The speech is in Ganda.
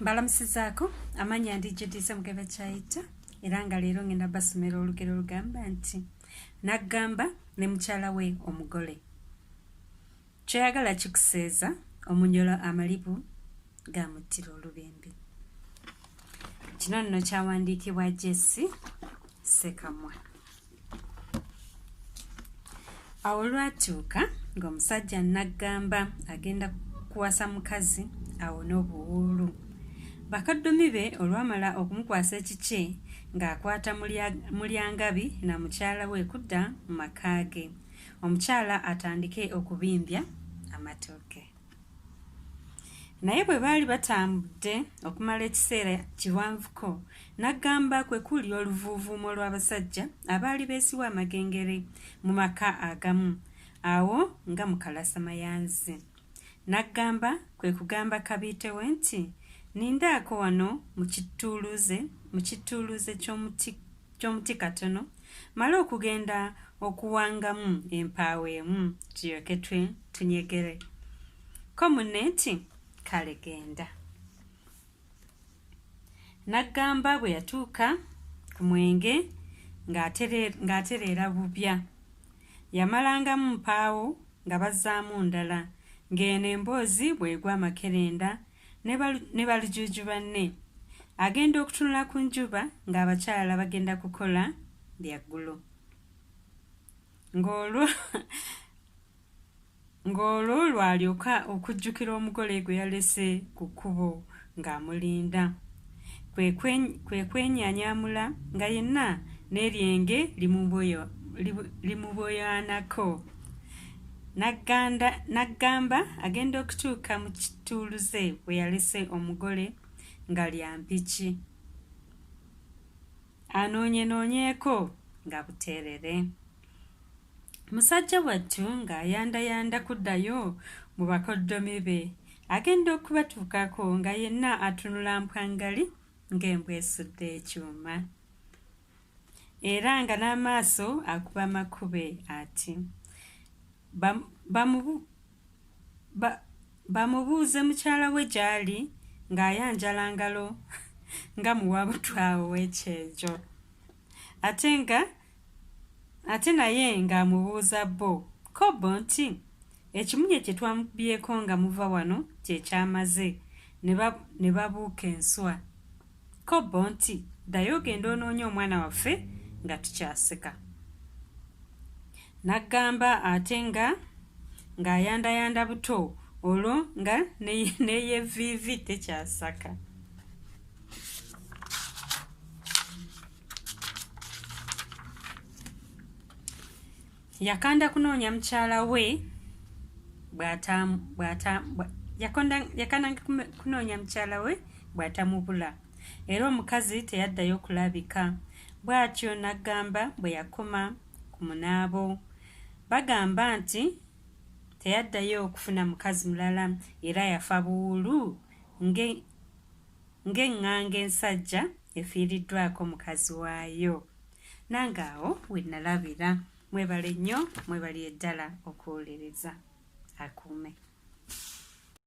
Mbalamusizaako amannya ndi Judy Ssemugabi Bakyaita era nga leero ngenda basomera olugero olugamba nti Naggamba ne mukyala we Omugole. Kyoyagala kikuseeza omunyolo amalibu gamuttira olubembe. Kino nno kyawandiikibwa Ssekamwa. Awo lwatuuka ng'omusajja Naggamba agenda kuwasa mukazi awone obuwuulu. Bakaddomi be olwamala okumukwasa ekikye ng'akwata mulyangabi na mukyala we kudda mu maka ge. Omukyala atandike okubimbya amatooke. Naye bwe baali batambudde okumala ekiseera kiwanvuko, Naggamba kwe kuli oluvuuvuumo lw'abasajja abaali beesiwa amagengere mu maka agamu, awo nga mu kalasamayanzi. Naggamba kwe kugamba kabiitewe nti, nindaako wano mu kittuuluze ky'omuti katono, male okugenda okuwangamu empaawo emu tulyoke tunyegere. Ko munne nti, kale genda. Naggamba bwe yatuuka ku mwenge ng'atereera bubya. Yamalangamu mpaawo nga bazzaamu ndala, ng'eno emboozi bw'egwa amakerenda ne balujuuju banne. Agenda okutunula ku njuba ng'abakyala bagenda kukola byaggulo. Ng'olwo lwalyoka okujjukira omugole gwe yalese ku kkubo ng'amulinda. Kwe kwenyanyamula nga yenna n'eryenge limuboyanako. Naggamba agenda okutuuka mu kittuuluze bwe yalese omugole nga lya mpiki. Anoonyenoonyeeko nga buteerere. Musajja wattu ng'ayandayanda kuddayo mu bakoddomi be, agenda okubatuukako nga yenna atunula mpwangali ng'embwa esudde ekyuma. Era nga n'amaaso akuba makube ati, bamubuuze mukyala we gy'ali ng'ayanjala ngalo nga muwabutwawo w'ekyejo. Ate naye ng'amubuuza bo, ko bo nti, ekimunye kye twamubyeko nga muva wano kye kyamaze, ne babuuka enswa. Ko bo nti, ddayo ogenda onoonye omwana waffe nga tukyaseka. Naggamba ate ng'ayandayanda buto, olwo nga n'eyeviivi tekyasaka. Yakanda kunoonya mukyala we bw'atamubula, era omukazi teyaddayo kulabika. Bw'atyo Naggamba bwe yakoma ku munaabo. Bagamba nti teyaddayo okufuna mukazi mulala era yafa buwuulu ng'eŋŋanga ensajja efiiriddwako mukazi waayo. Nange awo we nalabira. Mwebale nnyo, mwebali eddala okuwuliriza. Akuume.